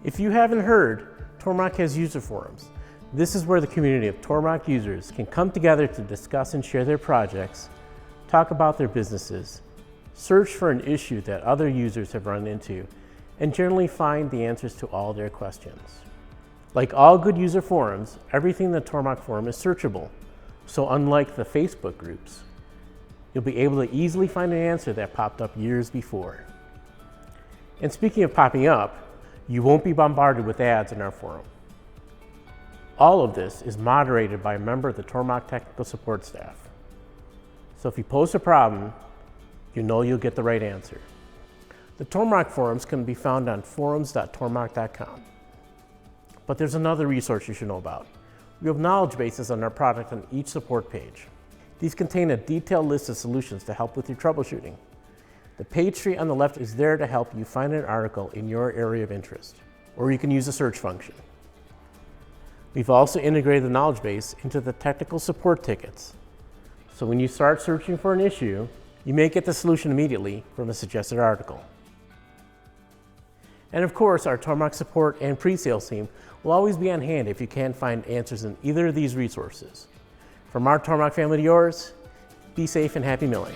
If you haven't heard, Tormach has user forums. This is where the community of Tormach users can come together to discuss and share their projects, talk about their businesses, search for an issue that other users have run into, and generally find the answers to all their questions. Like all good user forums, everything in the Tormach forum is searchable. So unlike the Facebook groups, you'll be able to easily find an answer that popped up years before. And speaking of popping up, you won't be bombarded with ads in our forum. All of this is moderated by a member of the Tormach Technical Support staff. So if you post a problem, you know you'll get the right answer. The Tormach forums can be found on forums.tormach.com. But there's another resource you should know about. We have knowledge bases on our product on each support page. These contain a detailed list of solutions to help with your troubleshooting. The page tree on the left is there to help you find an article in your area of interest, or you can use the search function. We've also integrated the knowledge base into the technical support tickets. So when you start searching for an issue, you may get the solution immediately from a suggested article. And of course, our Tormach support and pre-sales team will always be on hand if you can't find answers in either of these resources. From our Tormach family to yours, be safe and happy milling.